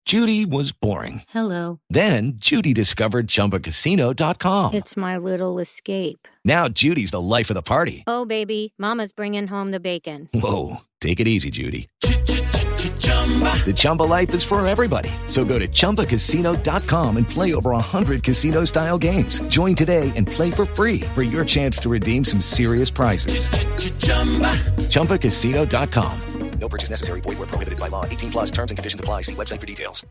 Judy was boring. Hello. Then Judy discovered ChumbaCasino.com. It's my little escape. Now Judy's the life of the party. Oh, baby, mama's bringing home the bacon. Whoa, take it easy, Judy. The Chumba life is for everybody. So go to ChumbaCasino.com and play over 100 casino-style games. Join today and play for free for your chance to redeem some serious prizes. ChumbaCasino.com. No purchase necessary. Void where prohibited by law. 18 plus terms and conditions apply. See website for details.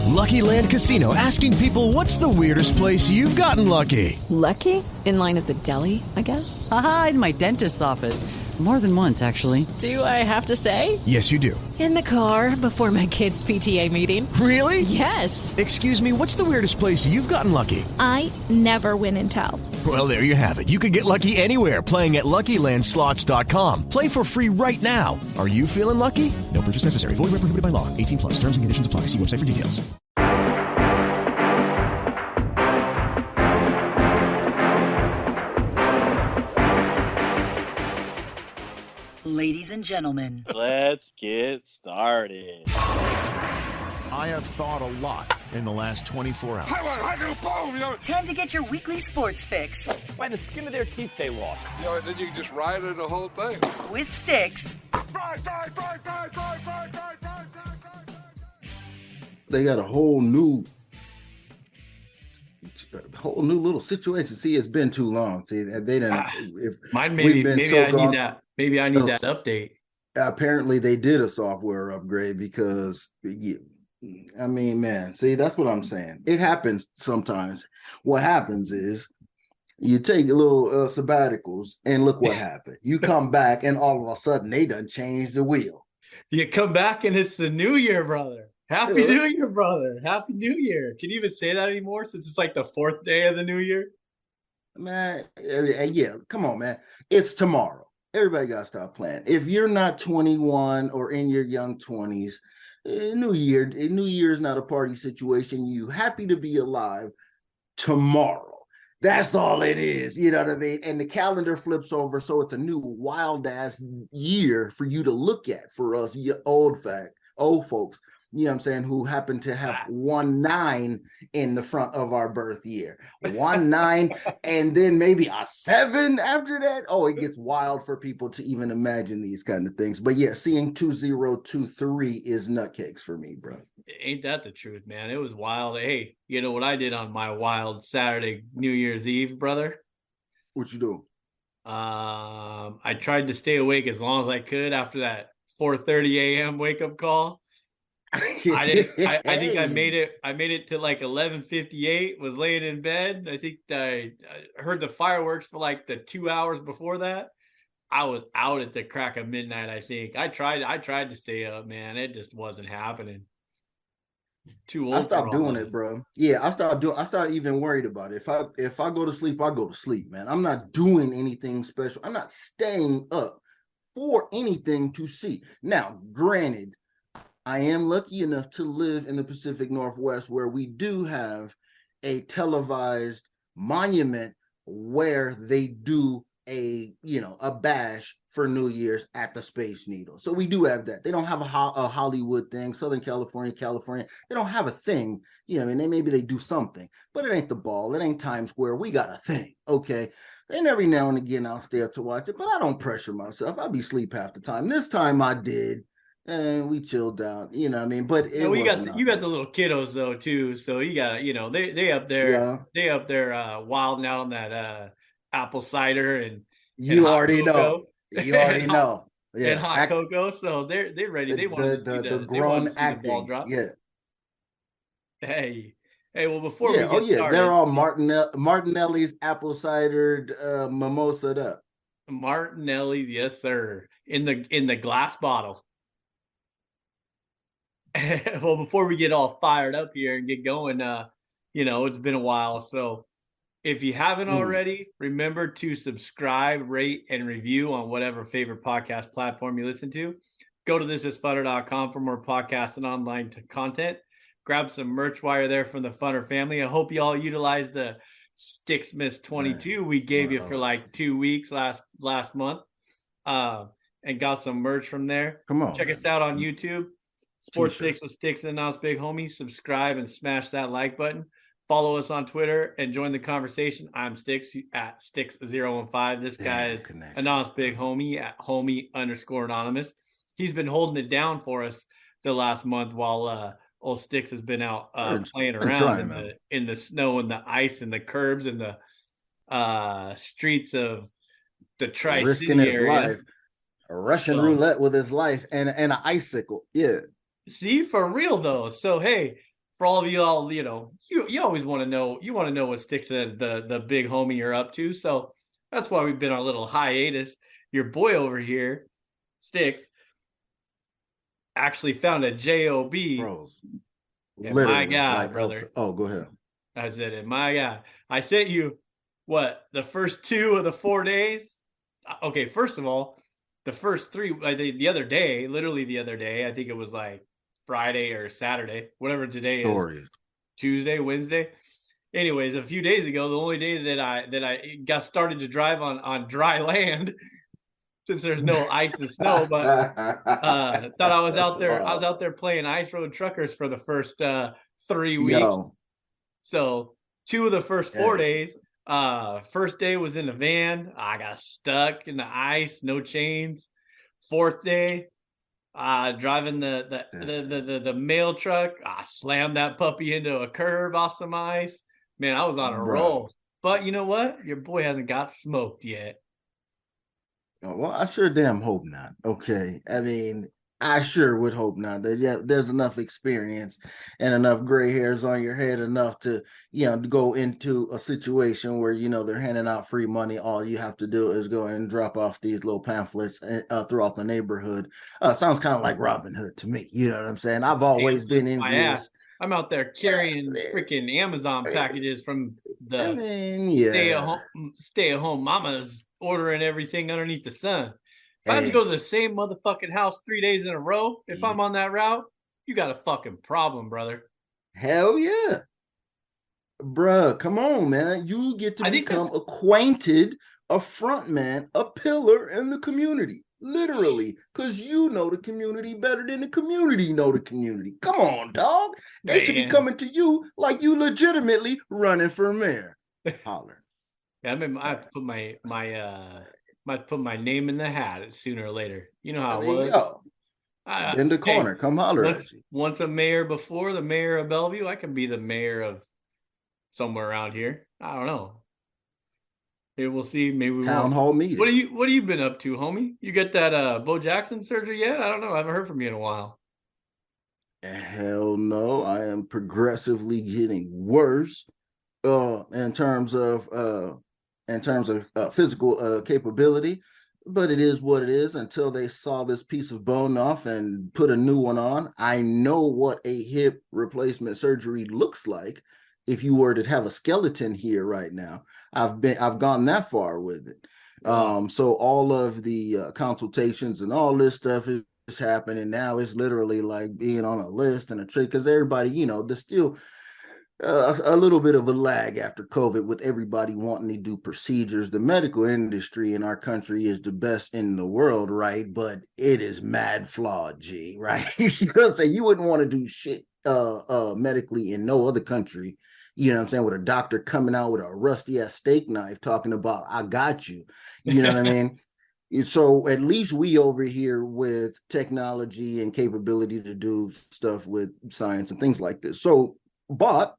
Lucky Land Casino, asking people, what's the weirdest place you've gotten lucky? Lucky? In line at the deli, I guess? Aha, in my dentist's office. More than once, actually. Do I have to say? Yes, you do. In the car before my kids' PTA meeting. Really? Yes. Excuse me, what's the weirdest place you've gotten lucky? I never win and tell. Well, there you have it. You can get lucky anywhere, playing at LuckyLandSlots.com. Play for free right now. Are you feeling lucky? No purchase necessary. Void where prohibited by law. 18 plus. Terms and conditions apply. See website for details. Ladies and gentlemen, let's get started. I have thought a lot in the last 24 hours. Time to get your weekly sports fix. By the skin of their teeth, they lost. You know, then you can just ride it the whole thing. With Stix. They got a whole new little situation. See, it's been too long. See, they didn't. Maybe I need that update. Apparently, they did a software upgrade because, I mean, man, see, that's what I'm saying. It happens sometimes. What happens is you take a little sabbaticals and look what happened. You come back and all of a sudden they done changed the wheel. You come back and it's the new year, brother. Happy New Year, brother. Happy New Year. Can you even say that anymore since it's like the 4th day of the new year? Man, yeah, come on, man. It's tomorrow. Everybody got to stop playing. If you're not 21 or in your young 20s, New Year is not a party situation. You happy to be alive tomorrow. That's all it is. You know what I mean? And the calendar flips over, so it's a new wild ass year for you to look at for us, you old folks. You know what I'm saying, who happen to have 1-9 in the front of our birth year. 1-9 and then maybe a 7 after that. Oh, it gets wild for people to even imagine these kind of things. But yeah, seeing 2023 is nutcakes for me, bro. Ain't that the truth, man? It was wild. Hey, you know what I did on my wild Saturday New Year's Eve, brother? What you do? I tried to stay awake as long as I could after that 4:30 a.m. wake up call. I think I made it to like 11:58, was laying in bed. I think I heard the fireworks for like the 2 hours before that. I was out at the crack of midnight. I think I tried to stay up, man. It just wasn't happening. Too old. I stopped doing it, bro. Yeah, I started even worried about it. If I go to sleep, I go to sleep, man. I'm not doing anything special. I'm not staying up for anything to see. Now, granted, I am lucky enough to live in the Pacific Northwest where we do have a televised monument where they do a bash for New Year's at the Space Needle. So we do have that. They don't have a Hollywood thing, Southern California. They don't have a thing. You know, I mean, maybe they do something, but it ain't the Ball. It ain't Times Square. We got a thing, okay? And every now and again I'll stay up to watch it, but I don't pressure myself. I'll be asleep half the time. This time I did. And we chilled out, you know what I mean? But you got the little kiddos though too. So you got, they up there wilding out on that apple cider and you already know. Yeah. And hot cocoa. So they're ready. They want the grown acting. The ball drop. Yeah. Hey, well, before we get started, they're all Martinelli's apple cidered mimosa up. Martinelli's, yes, sir. In the glass bottle. Well, before we get all fired up here and get going, it's been a while. So if you haven't already, remember to subscribe, rate, and review on whatever favorite podcast platform you listen to. Go to thisisfunner.com for more podcasts and online content. Grab some merch while you're there from the Funner family. I hope you all utilize the Stix Miss 22 we gave you for like 2 weeks last month, and got some merch from there. Come on, check us out on YouTube. Sports Fix with Stix and Announce Big Homie. Subscribe and smash that like button. Follow us on Twitter and join the conversation. I'm Stix at Stix015. This guy is Announce Big Homie at homie_anonymous. He's been holding it down for us the last month while old Stix has been out playing around in the snow and the ice and the curbs and the streets of the Tri-City area. Life. A Russian roulette with his life and an icicle. Yeah. See, for real though. So hey, for all of you all, you always want to know. You want to know what Stix the big homie you're up to. So that's why we've been on a little hiatus. Your boy over here, Stix, actually found a job. Bros. My God, brother. Oh, go ahead. I said it. My God, I sent you the first 2 of the 4 days. Okay, first of all, the first 3, the other day, literally the other day, I think it was like Friday or Saturday, whatever today is, Tuesday, Wednesday. Anyways, a few days ago, the only day that I got started to drive on dry land, since there's no ice and snow, but thought I was out there. I was out there playing Ice Road Truckers for the first 3 weeks. So 2 of the first 4 days. First day was in the van. I got stuck in the ice, no chains. 4th day, driving the mail truck. I slammed that puppy into a curb off some ice. Man, I was on a roll. But you know what? Your boy hasn't got smoked yet. Well, I sure damn hope not. Okay. I mean, I sure would hope not. There's enough experience and enough gray hairs on your head enough to, to go into a situation where, they're handing out free money. All you have to do is go and drop off these little pamphlets throughout the neighborhood. Sounds kind of like Robin Hood to me. You know what I'm saying? I've always been envious. I'm out there carrying freaking Amazon packages from the stay-at-home mamas ordering everything underneath the sun. If I have to go to the same motherfucking house 3 days in a row, if I'm on that route, you got a fucking problem, brother. Hell yeah. Bruh, come on, man. You get to become acquainted, a front man, a pillar in the community. Literally, because you know the community better than the community know the community. Come on, dog. They should be coming to you like you legitimately running for mayor. Holler. Yeah, I have to put might put my name in the hat sooner or later. You know how it was. In the corner, come holler. Once a mayor before the mayor of Bellevue, I can be the mayor of somewhere around here. I don't know. Maybe we'll see. Maybe we town hall meeting. What have you been up to, homie? You get that Bo Jackson surgery yet? I don't know. I haven't heard from you in a while. Hell no. I am progressively getting worse in terms of physical capability, but it is what it is. Until they saw this piece of bone off and put a new one on, I know what a hip replacement surgery looks like. If you were to have a skeleton here right now, I've gone that far with it. So all of the consultations and all this stuff is happening now. It's literally like being on a list and a trick, because everybody, there's still a little bit of a lag after COVID with everybody wanting to do procedures. The medical industry in our country is the best in the world, right? But it is mad flawed, G, right? You know what I'm saying? You wouldn't want to do shit medically in no other country. You know what I'm saying? With a doctor coming out with a rusty ass steak knife talking about, I got you. You know what I mean? So at least we over here with technology and capability to do stuff with science and things like this. So, but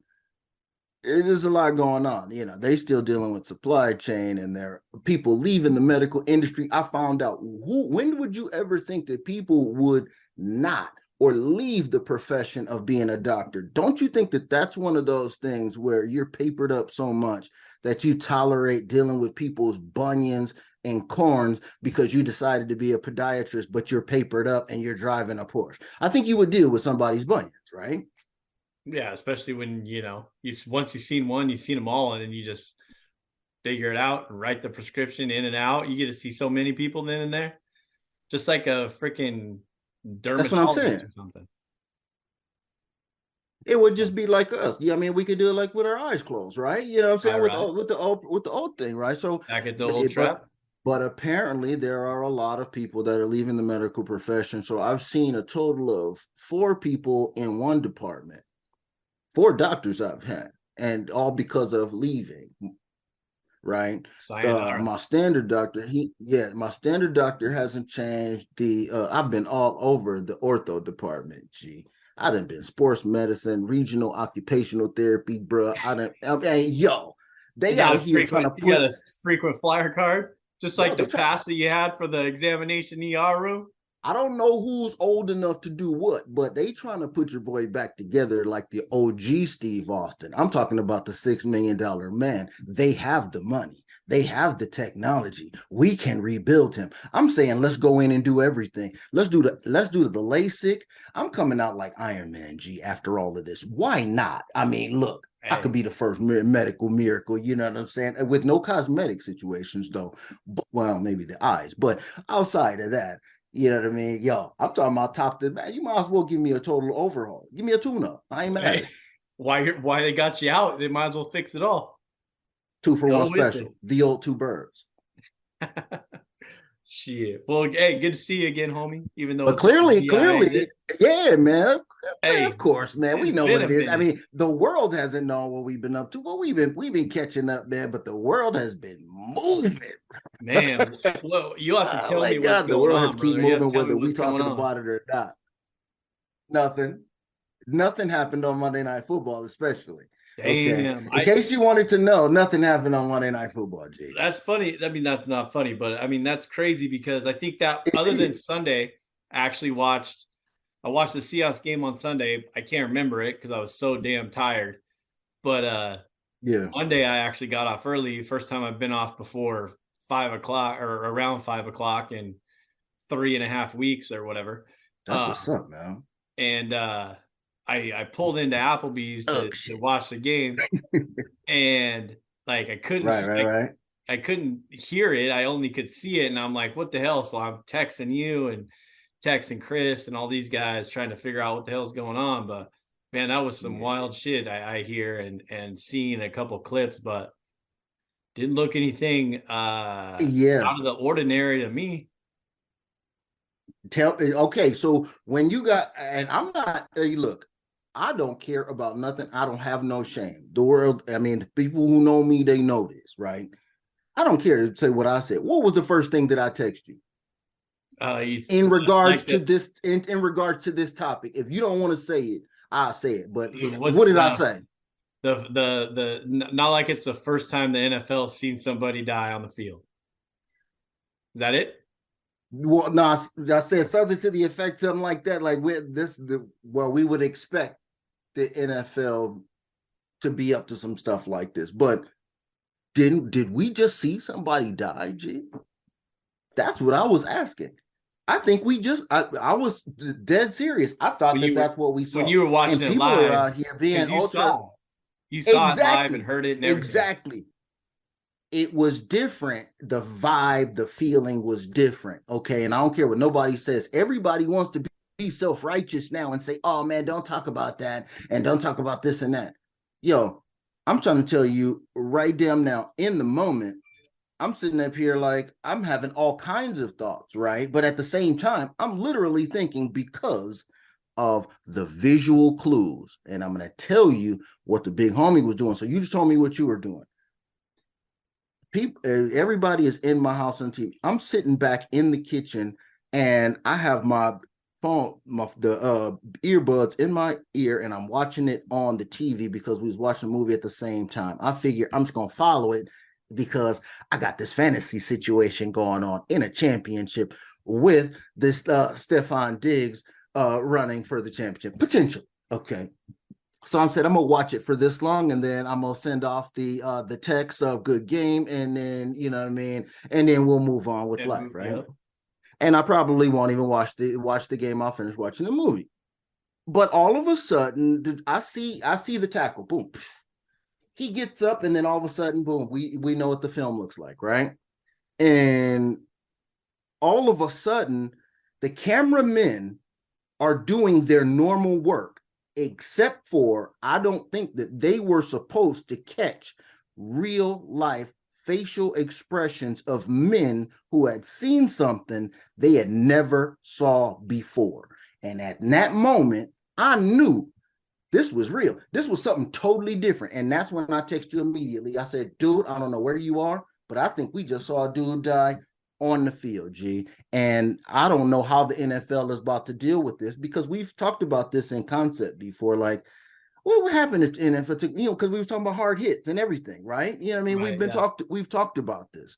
there's a lot going on. They still dealing with supply chain, and there are people leaving the medical industry. I found out, when would you ever think that people would not or leave the profession of being a doctor? Don't you think that that's one of those things where you're papered up so much that you tolerate dealing with people's bunions and corns because you decided to be a podiatrist, but you're papered up and you're driving a Porsche? I think you would deal with somebody's bunions, right? Yeah, especially when, once you've seen one, you've seen them all, and then you just figure it out and write the prescription in and out. You get to see so many people then and there. Just like a freaking dermatologist. That's what I'm saying. Or something. It would just be like us. Yeah, I mean, we could do it like with our eyes closed, right? You know what I'm saying? With the old thing, right? So back at the old trap. But apparently there are a lot of people that are leaving the medical profession. So I've seen a total of 4 people in one department, 4 doctors I've had, and all because of leaving. Right. My standard doctor, my standard doctor hasn't changed. I've been all over the ortho department. I done been sports medicine, regional occupational therapy, bro. They out here trying to put. You got a frequent flyer card, just like the pass that you had for the examination ER room. I don't know who's old enough to do what, but they trying to put your boy back together like the OG Steve Austin. I'm talking about the $6 million man. They have the money. They have the technology. We can rebuild him. I'm saying let's go in and do everything. Let's do the LASIK. I'm coming out like Iron Man, after all of this. Why not? I mean, look, I could be the first medical miracle, you know what I'm saying? With no cosmetic situations, though. Well, maybe the eyes, but outside of that, you know what I mean? Yo, I'm talking about top to man. You might as well give me a total overhaul. Give me a tune-up. I ain't mad. Why they got you out? They might as well fix it all. 2 for 1 special. The old 2 birds. Shit. Well, hey, good to see you again, homie. Even though, but clearly, yeah, man. Hey, of course, man. We know what it is. I mean, the world hasn't known what we've been up to. Well, we've been catching up, man. But the world has been moving, man. Well, you have to tell me what's going on. The world has keep moving, whether we talking about it or not. Nothing happened on Monday Night Football, especially. Damn. Okay. In case you wanted to know, nothing happened on Monday Night Football, G. That's funny. I mean, that's not funny, but I mean, that's crazy because I think that other than Sunday, I watched the Seahawks game on Sunday. I can't remember it because I was so damn tired. But Monday I actually got off early. First time I've been off before 5 o'clock or around 5 o'clock in 3.5 weeks or whatever. That's what's up, man. And I pulled into Applebee's to watch the game, and like I couldn't I couldn't hear it. I only could see it, and I'm like, what the hell? So I'm texting you and texting Chris and all these guys trying to figure out what the hell's going on. But man, that was some wild shit I hear and seen a couple clips, but didn't look anything out of the ordinary to me. Okay, so when you got, and I'm not, look, I don't care about nothing. I don't have no shame. The world, I mean, people who know me, they know this, right? I don't care to say what I said. What was the first thing that I text you? In regards to this, in regards to this topic. If you don't want to say it, I'll say it. But what did I say? The not like it's the first time the NFL's seen somebody die on the field. Is that it? Well, no, I said something to the effect, something like that. Like we would expect the NFL to be up to some stuff like this. But did we just see somebody die, G? That's what I was asking. I think I was dead serious. I thought that's what we saw. When you were watching it live, are out here being ultra. You saw it live and heard it and everything. Exactly. It was different. The vibe, the feeling was different. Okay. And I don't care what nobody says. Everybody wants to be self-righteous now and say, oh man, don't talk about that. And don't talk about this and that. Yo, I'm trying to tell you right damn now, in the moment, I'm sitting up here like I'm having all kinds of thoughts, right? But at the same time, I'm literally thinking because of the visual clues. And I'm going to tell you what the big homie was doing. So you just told me what you were doing. People, everybody is in my house on TV. I'm sitting back in the kitchen and I have my phone, the earbuds in my ear, and I'm watching it on the TV because we was watching a movie at the same time. I figure I'm just gonna follow it because I got this fantasy situation going on in a championship with this Stephon Diggs running for the championship potential. Okay. So I said, I'm going to watch it for this long, and then I'm going to send off the text of good game, and then, you know what I mean? And then we'll move on with life, right? Yeah. And I probably won't even watch the game. I'll finish watching the movie. But all of a sudden, I see the tackle. Boom. He gets up, and then all of a sudden, boom, we know what the film looks like, right? And all of a sudden, the cameramen are doing their normal work. Except for, I don't think that they were supposed to catch real life facial expressions of men who had seen something they had never saw before. And at that moment, I knew this was real. This was something totally different. And that's when I texted you immediately. I said, dude, I don't know where you are, but I think we just saw a dude die on the field, G. And I don't know how the NFL is about to deal with this, because we've talked about this in concept before. Like, what happened if NFL took, because we were talking about hard hits and everything, right? You know what I mean? Right, we've talked about this.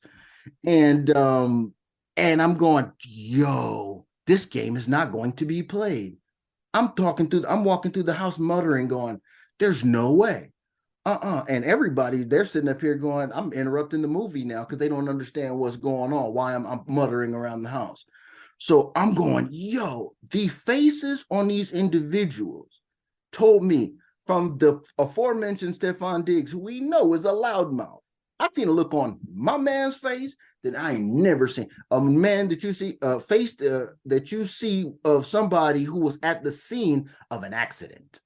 And I'm going, yo, this game is not going to be played. I'm walking through the house muttering, going, there's no way. And everybody, they're sitting up here going, I'm interrupting the movie now because they don't understand what's going on, why I'm muttering around the house. So I'm going, yo, the faces on these individuals told me, from the aforementioned Stephon Diggs, who we know is a loudmouth. I've seen a look on my man's face that I ain't never seen. A man that you see, face that you see of somebody who was at the scene of an accident.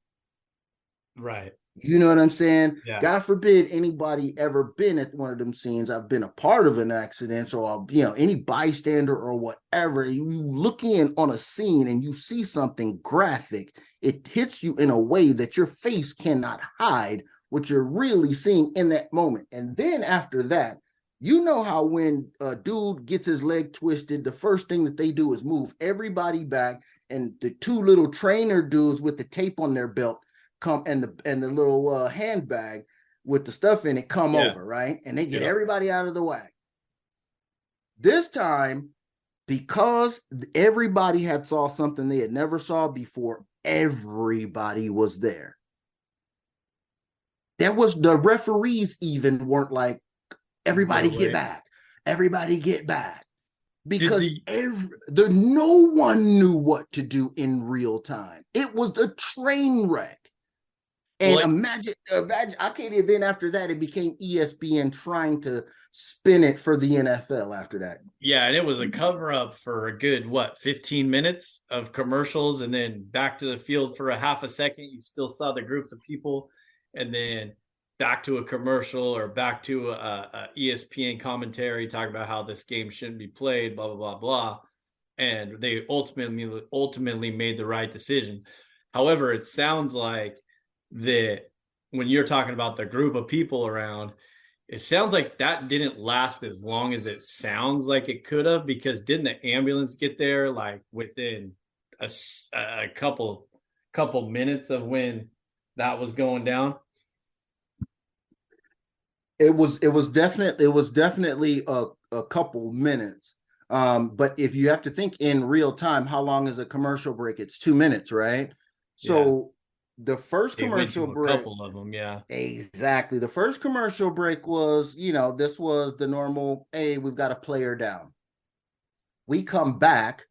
right. You know what I'm saying? Yeah. God forbid anybody ever been at one of them scenes. I've been a part of an accident, so any bystander or whatever. You look in on a scene and you see something graphic, it hits you in a way that your face cannot hide what you're really seeing in that moment. And then after that, you know how when a dude gets his leg twisted, the first thing that they do is move everybody back, and the two little trainer dudes with the tape on their belt come, and the little handbag with the stuff in it come over, right? And they get everybody out of the way. This time, because everybody had saw something they had never saw before, everybody was there. The referees even weren't like, everybody get back, everybody get back. Because no one knew what to do in real time. It was the train wreck. And imagine, I can't even, then after that, it became ESPN trying to spin it for the NFL after that. Yeah, and it was a cover-up for a good, 15 minutes of commercials, and then back to the field for a half a second. You still saw the groups of people, and then back to a commercial or back to a ESPN commentary talking about how this game shouldn't be played, blah, blah, blah, blah. And they ultimately made the right decision. However, it sounds like that when you're talking about the group of people around, it sounds like that didn't last as long as it sounds like it could have, because didn't the ambulance get there like within a couple minutes of when that was going down? It was definitely a couple minutes. But if you have to think in real time, how long is a commercial break? It's 2 minutes, right? So the first commercial break, a couple of them, exactly. The first commercial break was, this was the normal, hey, we've got a player down. We come back,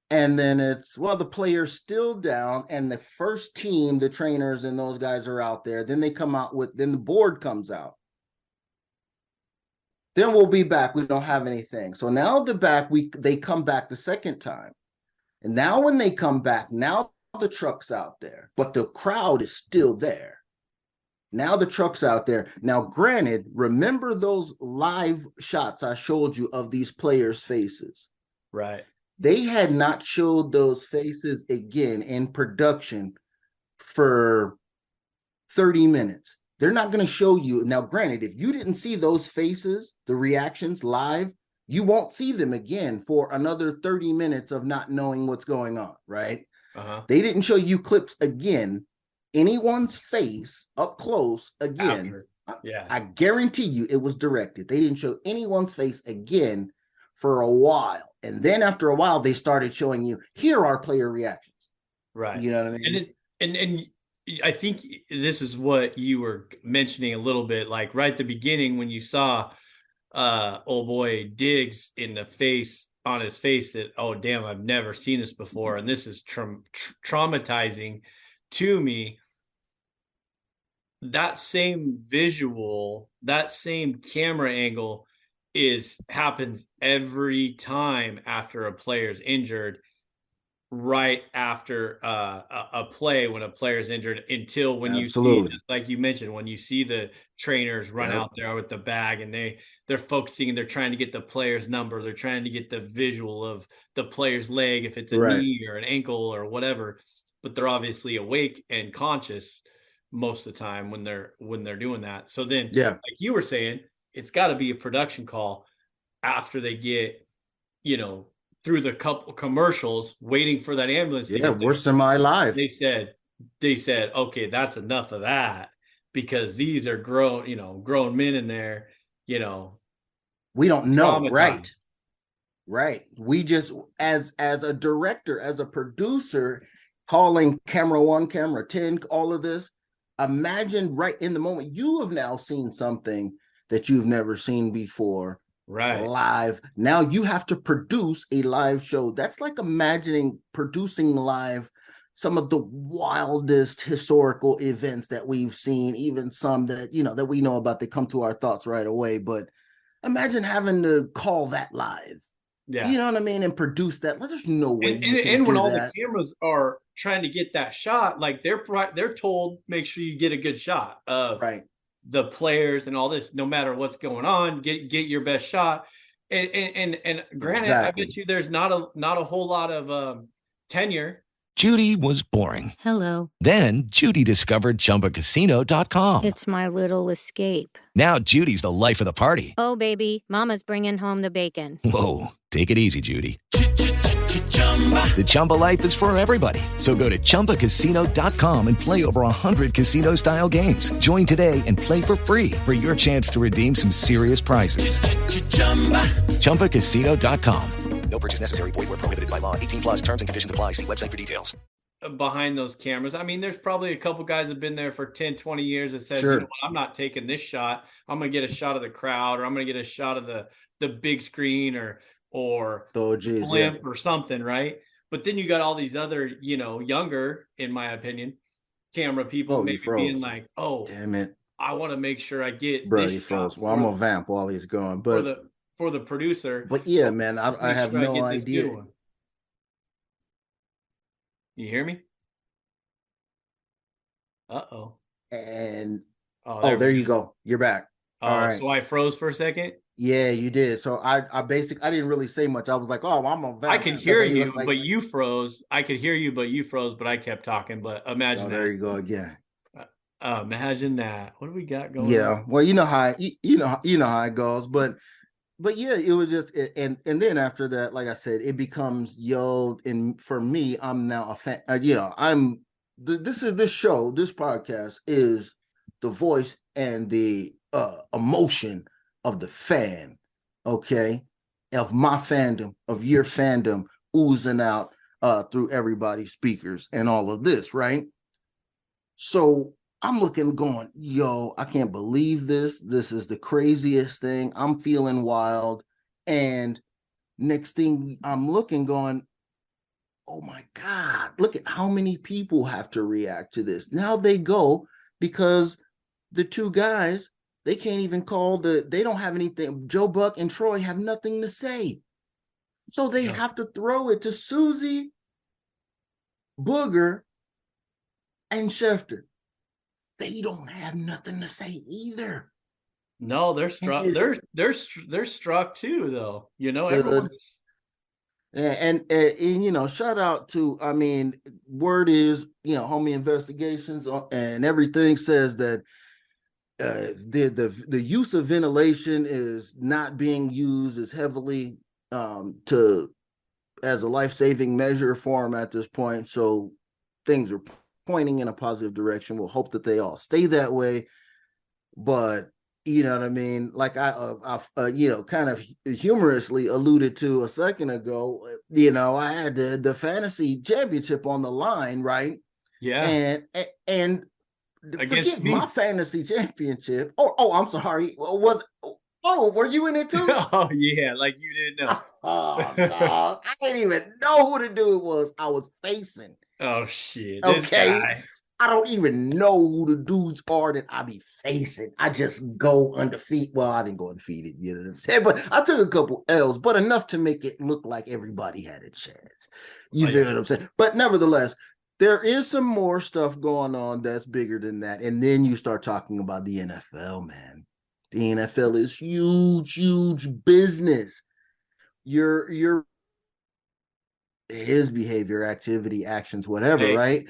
and then it's, the player's still down, and the first team, the trainers and those guys are out there. Then they come out then the board comes out. Then we'll be back. We don't have anything. So now they come back the second time. And now when they come back, now the truck's out there, but the crowd is still there. Now the truck's out there. Now, granted, remember those live shots I showed you of these players' faces? Right. They had not showed those faces again in production for 30 minutes. They're not going to show you. Now, granted, if you didn't see those faces, the reactions live, you won't see them again for another 30 minutes of not knowing what's going on, right? They didn't show you clips again, anyone's face up close again. I guarantee you it was directed. They didn't show anyone's face again for a while. And then after a while, they started showing you, here are player reactions. Right. You know what I mean? And I think this is what you were mentioning a little bit, like right at the beginning when you saw old boy Diggs on his face that, oh, damn, I've never seen this before. And this is traumatizing to me. That same visual, that same camera angle happens every time after a player's injured. right after a play when a player's injured until when you see, Absolutely. like you mentioned, when you see the trainers run Yep. out there with the bag and they're focusing and they're trying to get the player's number. They're trying to get the visual of the player's leg, if it's a Right. knee or an ankle or whatever, but they're obviously awake and conscious most of the time when they're doing that. So then, Yeah. like you were saying, it's got to be a production call after they get, through the couple commercials waiting for that ambulance to Yeah, get there. we're semi-live. They said, okay, that's enough of that, because these are grown men in there, We don't know, traumatized. right. We just, as a director, as a producer, calling camera 1, camera 10, all of this, imagine right in the moment, you have now seen something that you've never seen before. Right. Live. Now you have to produce a live show. That's like imagining producing live some of the wildest historical events that we've seen, even some that, that we know about, they come to our thoughts right away. But imagine having to call that live. Yeah. You know what I mean? And produce that. There's no way And, you and, can and when do all that. the cameras are trying to get that shot, like they're told, make sure you get a good shot of the players and all this, no matter what's going on, get your best shot. And granted, Exactly. I bet you there's not a whole lot of tenure. Judy was boring. Hello. Then Judy discovered ChumbaCasino.com. It's my little escape. Now Judy's the life of the party. Oh, baby, mama's bringing home the bacon. Whoa, take it easy, Judy. The Chumba life is for everybody. So go to ChumbaCasino.com and play over 100 casino-style games. Join today and play for free for your chance to redeem some serious prizes. ChumbaCasino.com. No purchase necessary. Void where prohibited by law. 18 plus terms and conditions apply. See website for details. Behind those cameras, I mean, there's probably a couple guys that have been there for 10, 20 years that said, Sure. you know what, I'm not taking this shot. I'm going to get a shot of the crowd, or I'm going to get a shot of the big screen or blimp or something, right? But then you got all these other, younger, in my opinion, camera people maybe being like, oh, damn it, I want to make sure I get bro, this you froze. shot Well, I'm gonna vamp while he's going, but for the producer. But yeah, man, I have no idea. You hear me? Uh-oh. And there you go. You're back. All right. So I froze for a second. Yeah, you did. So I didn't really say much. I was like, oh, I'm a I could hear you, but you froze. I could hear you, but you froze. But I kept talking. But imagine that. There you go again. Imagine that. What do we got going? Yeah. on? Well, you know how it goes. But yeah, it was just and then after that, like I said, it becomes and for me, I'm now a fan. This podcast is the voice and the emotion of the fan, okay, of my fandom, of your fandom, oozing out through everybody's speakers and all of this, right? So I'm looking, going, I can't believe this. This is the craziest thing. I'm feeling wild. And next thing I'm looking, going, oh my God, look at how many people have to react to this. Now they go, because the two guys, they can't even they don't have anything. Joe Buck and Troy have nothing to say. So they have to throw it to Susie, Booger, and Schefter. They don't have nothing to say either. No, they're struck. They're struck too, though. Everyone's. And shout out to, word is, Homie Investigations and everything says that the use of ventilation is not being used as heavily as a life-saving measure for them at this point. So things are pointing in a positive direction. We'll hope that they all stay that way. But you know what I mean? Like I kind of humorously alluded to a second ago, I had the fantasy championship on the line, right? Yeah. And forget my fantasy championship. Oh, I'm sorry. Were you in it too? Oh yeah, like you didn't know. Oh, I didn't even know who the dude was I was facing. Oh shit. Okay. I don't even know who the dudes are that I be facing. I just go undefeated. Well, I didn't go undefeated, you know what I'm saying? But I took a couple L's, but enough to make it look like everybody had a chance. You feel what I'm saying? But nevertheless, there is some more stuff going on that's bigger than that. And then you start talking about the NFL, man. The NFL is huge, huge business. Your his behavior, activity, actions, whatever, right?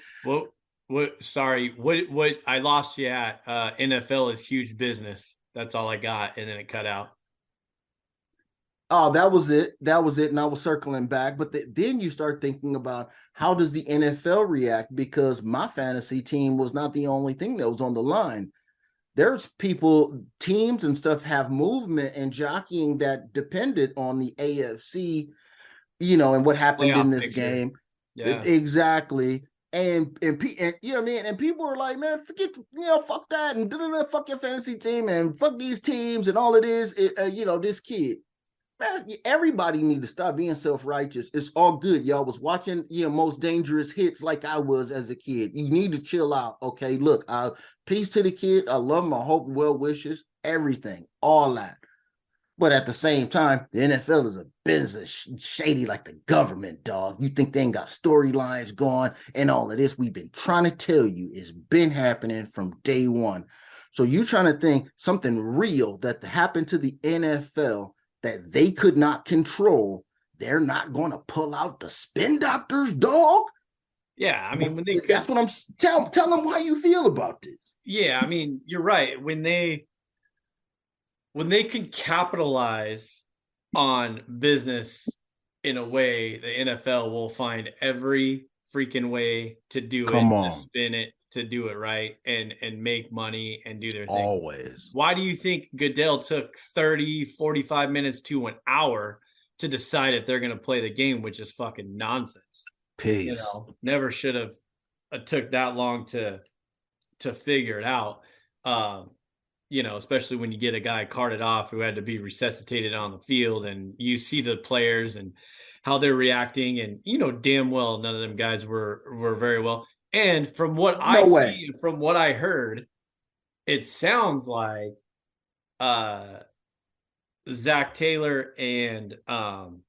Sorry, what I lost you at. NFL is huge business. That's all I got, and then it cut out. Oh, that was it. That was it. And I was circling back. But then you start thinking about how does the NFL react? Because my fantasy team was not the only thing that was on the line. There's people, teams and stuff have movement and jockeying that depended on the AFC, and what happened Playoff in this picture. game. Yeah. Exactly. And you know what I mean? And people were like, man, forget, fuck that and fuck your fantasy team and fuck these teams and all it is, this kid. Man, everybody need to stop being self-righteous. It's all good. Y'all was watching, Most Dangerous Hits like I was as a kid. You need to chill out. Okay, look, peace to the kid. I love him. I hope well wishes, everything, all that. But at the same time, the NFL is a business shady like the government, dog. You think they ain't got storylines going and all of this? We've been trying to tell you it's been happening from day one. So you trying to think something real that happened to the NFL that they could not control, they're not going to pull out the spin doctors, dog? Yeah, I mean, that's what I'm tell them how you feel about this. Yeah, I mean, you're right. When they can capitalize on business in a way, the NFL will find every freaking way to do to spin it, to do it right, and make money and do their thing. Always. Why do you think Goodell took 30, 45 minutes to an hour to decide if they're going to play the game, which is fucking nonsense? Peace. Never should have took that long to figure it out. Especially when you get a guy carted off who had to be resuscitated on the field, and you see the players and how they're reacting, and damn well none of them guys were very well. And from what see, from what I heard, it sounds like Zach Taylor and Sean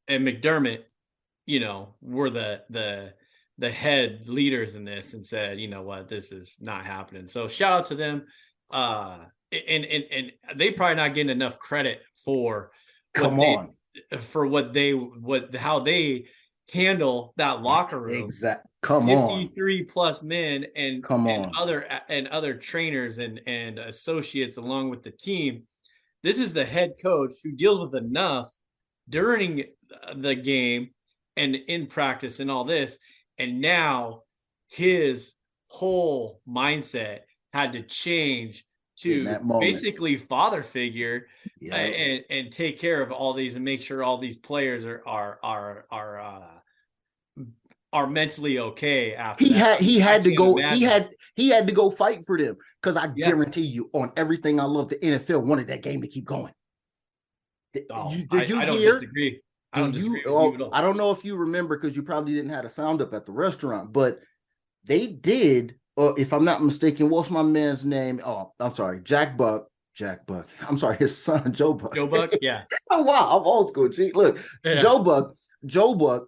McDermott were the head leaders in this and said, you know what, this is not happening. So shout out to them. And they probably not getting enough credit for how they handle that locker room. Exactly. 53 plus men and other trainers and associates along with the team. This is the head coach who deals with enough during the game and in practice and all this. And now his whole mindset had to change to basically father figure and take care of all these and make sure all these players are mentally okay after he had to go fight for them, because I guarantee you on everything I love, the NFL wanted that game to keep going. I don't disagree. I don't know if you remember, because you probably didn't have a sound up at the restaurant, but they did, if I'm not mistaken, what's my man's name? Oh, I'm sorry, Jack Buck. I'm sorry, his son, Joe Buck. Joe Buck, yeah. Oh, wow, I'm old school. Gee, look, yeah. Joe Buck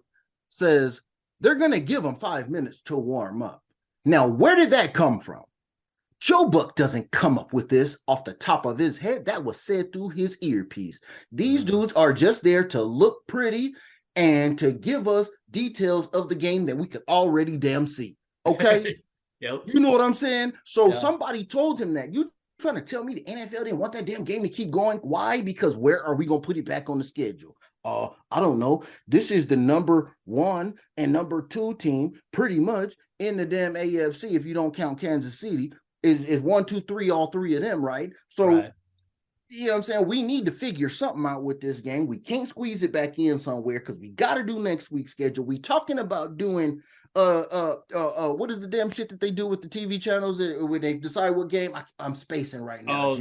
says they're going to give him 5 minutes to warm up. Now, where did that come from? Joe Buck doesn't come up with this off the top of his head. That was said through his earpiece. These dudes are just there to look pretty and to give us details of the game that we could already damn see. Okay? Yep. You know what I'm saying? So somebody told him that. You trying to tell me the NFL didn't want that damn game to keep going? Why? Because where are we going to put it back on the schedule? I don't know. This is the number 1 and number 2 team pretty much in the damn AFC, if you don't count Kansas City. Is 1, 2, 3, all 3 of them, right? So, You know what I'm saying? We need to figure something out with this game. We can't squeeze it back in somewhere, because we got to do next week's schedule. We talking about doing what is the damn shit that they do with the TV channels when they decide what game? I'm spacing right now. Oh,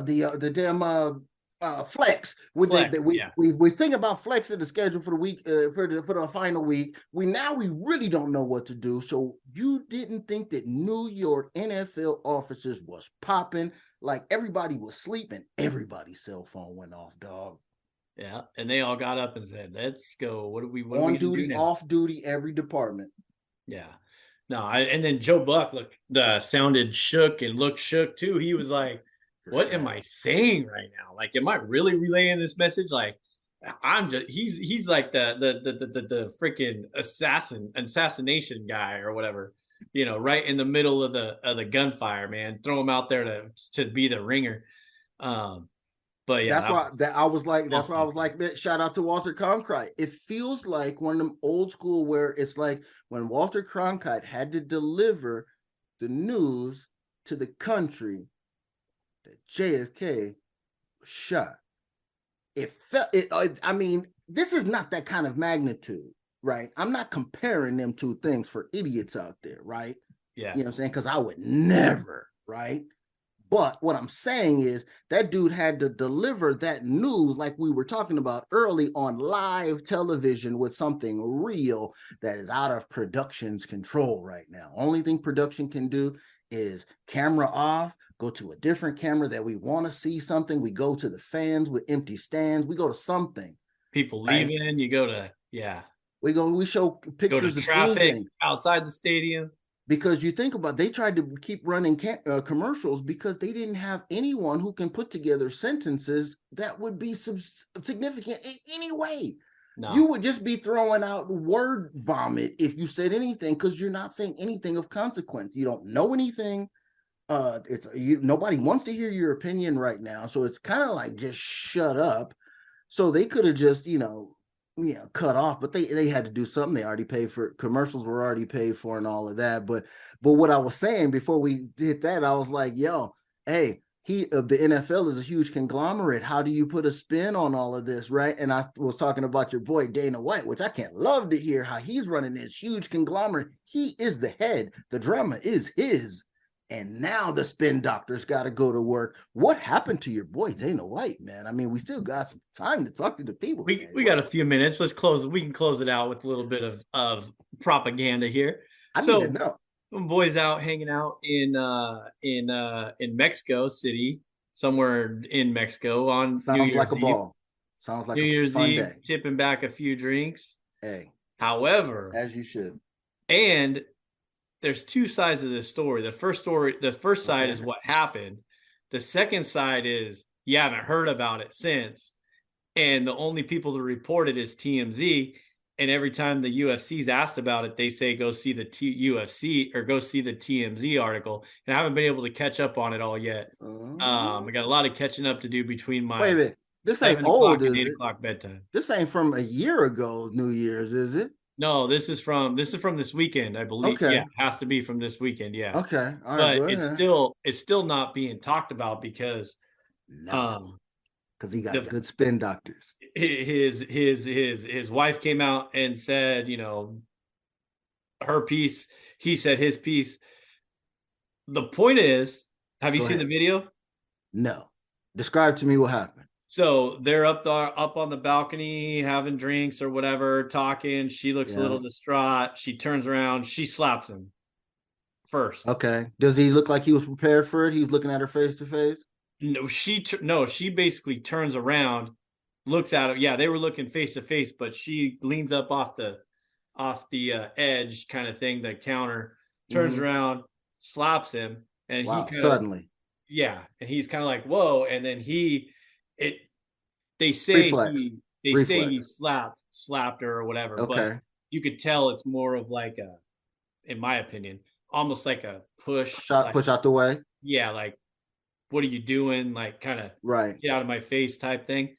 the damn flex. Flex, We think about flexing the schedule for the week for the final week. We really don't know what to do. So you didn't think that New York NFL offices was popping, like everybody was sleeping, everybody's cell phone went off, dog. Yeah, and they all got up and said, "Let's go." What are we on duty, off duty, every department. Yeah. No, and then Joe Buck sounded shook and looked shook too. He was like, "What am I saying right now? Like, am I really relaying this message? Like, I'm just he's like the freaking assassination guy or whatever, right in the middle of the gunfire, man. Throw him out there to be the ringer." But yeah, that's why I was like, man, shout out to Walter Cronkite. It feels like one of them old school where it's like when Walter Cronkite had to deliver the news to the country that JFK was shot. I mean, this is not that kind of magnitude, right? I'm not comparing them two things for idiots out there, right? Yeah. You know what I'm saying? Because I would never, right? But what I'm saying is that dude had to deliver that news like we were talking about early on live television with something real that is out of production's control right now. Only thing production can do is camera off, go to a different camera that we want to see something. We go to the fans with empty stands. We go to something. People leaving, right? You go to, we show pictures of traffic anything outside the stadium. Because you think about, they tried to keep running commercials because they didn't have anyone who can put together sentences that would be significant in any way. No. You would just be throwing out word vomit if you said anything because you're not saying anything of consequence. You don't know anything. Nobody wants to hear your opinion right now. So it's kind of like just shut up. So they could have just, cut off, but they had to do something. They already paid for commercials, were already paid for and all of that. But what I was saying before we did that, I was like, yo, hey, the NFL is a huge conglomerate. How do you put a spin on all of this, right? And I was talking about your boy Dana White, which I can't love to hear how he's running this huge conglomerate. He is the head. The drama is his. And now the spin doctor's got to go to work. What happened to your boy Dana White, man? I mean, we still got some time to talk to the people. We got a few minutes. Let's close. We can close it out with a little bit of propaganda here. I need to know. Boys out hanging out in Mexico City, somewhere in Mexico on Sounds New Year's like a Eve. ball. Sounds like New Year's fun Eve, day. tipping back a few drinks. Hey, however, as you should. And there's two sides of this story. The first side is what happened. The second side is you haven't heard about it since. And the only people to report it is TMZ. And every time the UFC's asked about it, they say, go see the UFC or go see the TMZ article. And I haven't been able to catch up on it all yet. I got a lot of catching up to do between my Wait a minute. This ain't old, is 8 it? o'clock bedtime. This ain't from a year ago, New Year's, is it? No, this is from this weekend, I believe. Okay. Yeah, it has to be from this weekend. Yeah. Okay. All right. But it's still not being talked about because he got good spin doctors. His wife came out and said, her piece. He said his piece. The point is, have you seen the video? No. Describe to me what happened. So they're up on the balcony having drinks or whatever, talking. She looks a little distraught. She turns around. She slaps him first. Okay. Does he look like he was prepared for it? He's looking at her face to face? No, she basically turns around, looks at him. Yeah, they were looking face to face, but she leans up off the edge kind of thing, the counter, turns around, slaps him, and he suddenly. And he's kind of like, whoa, and then they say he slapped her or whatever, but you could tell it's more of like in my opinion, almost like a push out the way. Yeah, like, what are you doing? Like, kind of right, get out of my face type thing.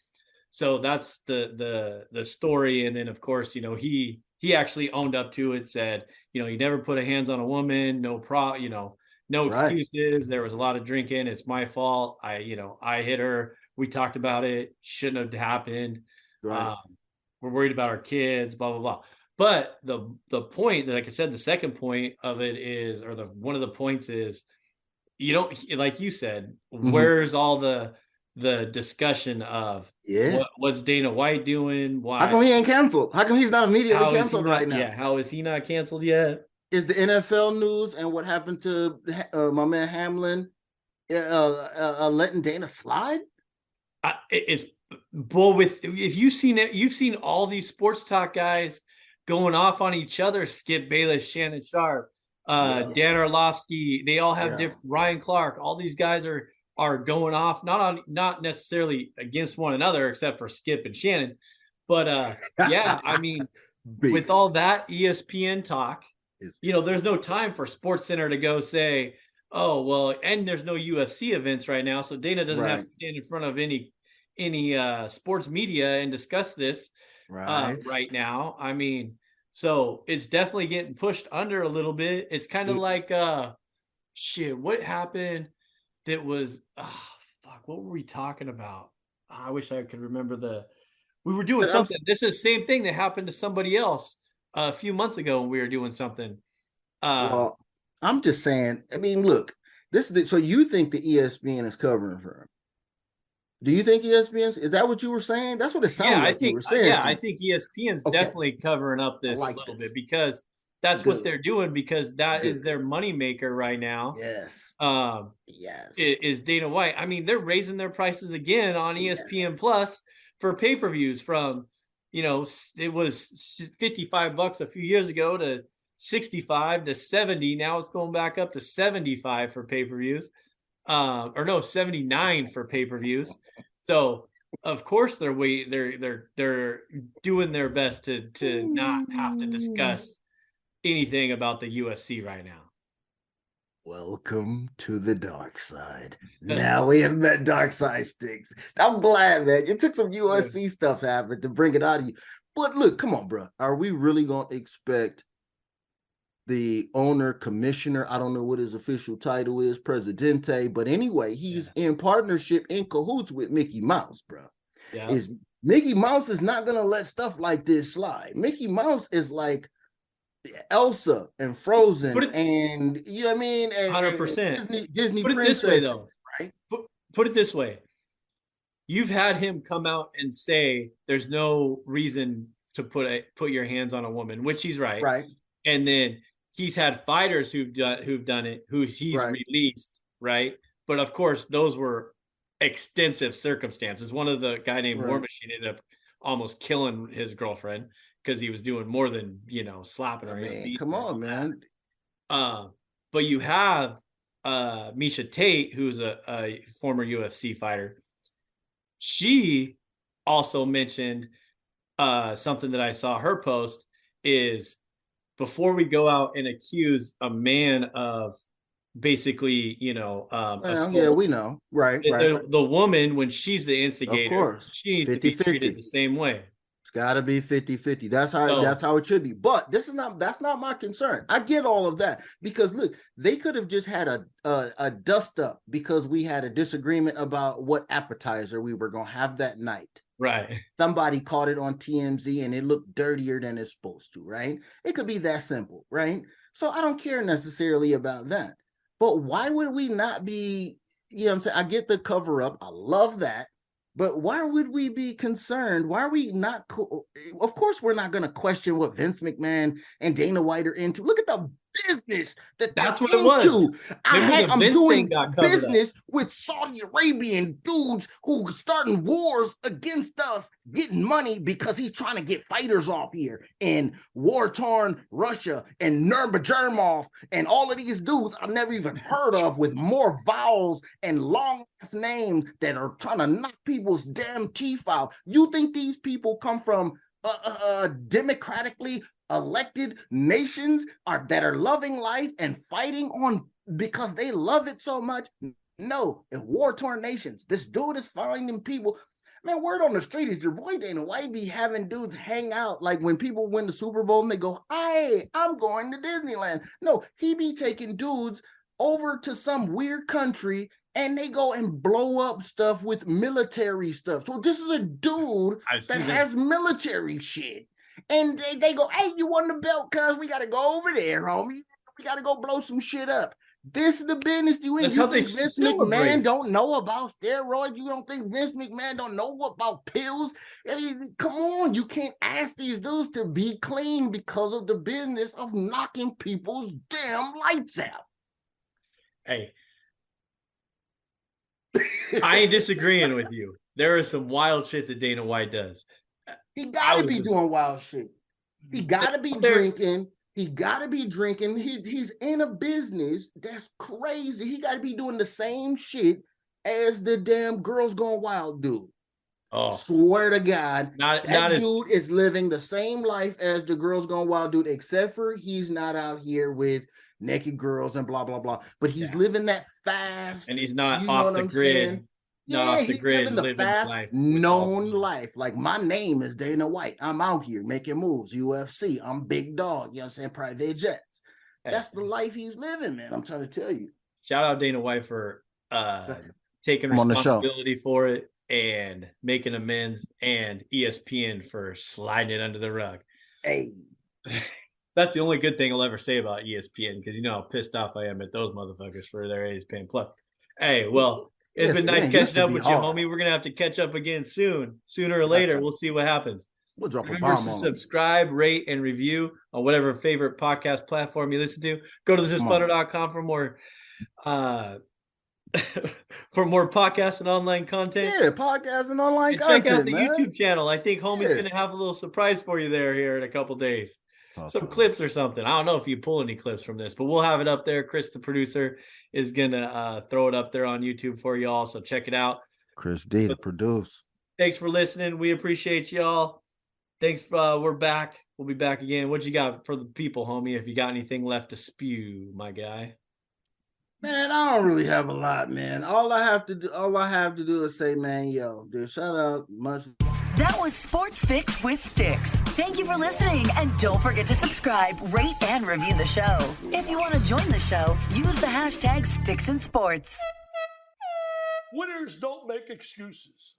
So that's the story. And then of course, he actually owned up to it, said, he never put a hands on a woman, no excuses. There was a lot of drinking. It's my fault. I hit her. We talked about it. Shouldn't have happened. Right. We're worried about our kids, blah, blah, blah. But the point, like I said, the second point of it is, or one of the points is, you don't, like you said, where's all the the discussion of Yeah. what's Dana White doing? How come Why? he ain't canceled? How come he's not immediately How is he canceled right not? now? Yeah, how is he not canceled yet? Is the NFL news and what happened to my man Hamlin letting Dana slide? It's bull with if you've seen it, you've seen all these sports talk guys going off on each other. Skip Bayless, Shannon Sharp, Dan Orlovsky. They all have different. Ryan Clark. All these guys are going off not necessarily against one another, except for Skip and Shannon. But yeah, I mean, with all that ESPN talk, there's no time for Sports Center to go say, oh, well, and there's no UFC events right now, so Dana doesn't have to stand in front of any sports media and discuss this right now. I mean, so it's definitely getting pushed under a little bit. It's kind of like what happened that was what were we talking about? I wish I could remember we were doing something. This is the same thing that happened to somebody else a few months ago when we were doing something. Well, I'm just saying, I mean, look, so you think the ESPN is covering for him? Do you think ESPN is that what you were saying? That's what it sounded like you were saying. I think ESPN's definitely covering up this a little bit because that's what they're doing because that is their moneymaker right now. Yes. Yes. Is Dana White. I mean, they're raising their prices again on ESPN Plus for pay-per-views from, it was $55 a few years ago to 65 to 70. Now it's going back up to 75 for pay-per-views. 79 for pay-per-views. So of course they're doing their best to not have to discuss anything about the UFC right now. Welcome to the dark side. Now we have met dark side Stix. I'm glad, man. You took some USC stuff happen to bring it out of you. But look, come on, bro. Are we really going to expect the owner, commissioner, I don't know what his official title is, Presidente, but anyway, he's in partnership, in cahoots with Mickey Mouse, bro. Yeah. Mickey Mouse is not going to let stuff like this slide. Mickey Mouse is like Elsa and Frozen and, you know what I mean? 100%. Disney Put it princess, this way, though. Right? Put it this way. You've had him come out and say there's no reason to put your hands on a woman, which he's right. Right. And then he's had fighters who've done it, who he's released, right? But of course, those were extensive circumstances. One of the guy named War Machine ended up almost killing his girlfriend because he was doing more than slapping her. Come on, man. But you have Misha Tate, who's a former UFC fighter. She also mentioned something that I saw her post is, before we go out and accuse a man of basically, assault, yeah, we know. Right. The woman, when she's the instigator, of course, she needs to be treated the same way. It's got to be 50-50. That's how it should be. But that's not my concern. I get all of that because look, they could have just had a dust up because we had a disagreement about what appetizer we were going to have that night. Right. Somebody caught it on TMZ and it looked dirtier than it's supposed to, right? It could be that simple, right? So I don't care necessarily about that. But why would we not be, I'm saying? I get the cover up. I love that. But why would we be concerned? Why are we not? Of course, we're not going to question what Vince McMahon and Dana White are into. Look at the business that's what it was. I'm doing business with Saudi Arabian dudes who are starting wars against us, getting money because he's trying to get fighters off here in war-torn Russia and Nurmagomedov and all of these dudes I've never even heard of with more vowels and long names that are trying to knock people's damn teeth out. You think these people come from democratically elected nations that are loving life and fighting on because they love it so much? No, in war-torn nations, this dude is finding people. Man, word on the street is your boy Dana White be having dudes hang out like when people win the Super Bowl and they go, "Hey, I'm going to Disneyland." No, he be taking dudes over to some weird country and they go and blow up stuff with military stuff. So this is a dude that has military shit. And they go, "Hey, you won the belt, cuz we got to go over there, homie. We got to go blow some shit up." This is the business you in. That's You how they think Vince celebrate. McMahon don't know about steroids? You don't think Vince McMahon don't know about pills? I mean, come on. You can't ask these dudes to be clean because of the business of knocking people's damn lights out. Hey, I ain't disagreeing with you. There is some wild shit that Dana White does. He got to be doing wild shit. He got to be drinking. He got to be drinking. He's in a business that's crazy. He got to be doing the same shit as the damn Girls Gone Wild dude. Oh, swear to God, that dude dude is living the same life as the Girls Gone Wild dude, except for he's not out here with naked girls and blah blah blah. But he's living that fast, and he's not off the grid. Saying? Not off the grid, living the fast, known life. Like, my name is Dana White. I'm out here making moves. UFC. I'm big dog. You know what I'm saying? Private jets. That's the life he's living, man. I'm trying to tell you. Shout out Dana White for taking responsibility for it and making amends, and ESPN for sliding it under the rug. Hey. That's the only good thing I'll ever say about ESPN, because you know how pissed off I am at those motherfuckers for their ESPN Plus. Hey, well, it's been nice catching up with you, homie. We're going to have to catch up again soon. Sooner or later, we'll see what happens. We'll drop Remember a bomb to on subscribe, rate, and review on whatever favorite podcast platform you listen to. Go to thisisfunner.com for more for more podcasts and online content. Yeah, podcasts and online content. Check out the man. YouTube channel. I think homie's going to have a little surprise for you here in a couple days. Some clips or something. I don't know if you pull any clips from this, but we'll have it up there. Chris, the producer, is gonna throw it up there on YouTube for y'all, so check it out. Chris D to produce. Thanks for listening. We appreciate y'all. Thanks. We're back. We'll be back again. What you got for the people, homie? If you got anything left to spew, my guy. Man, I don't really have a lot, man. All I have to do is say, man, yo, dude, shout out much. That was Sports Fix with Stix. Thank you for listening, and don't forget to subscribe, rate, and review the show. If you want to join the show, use the hashtag StixandSports. Winners don't make excuses.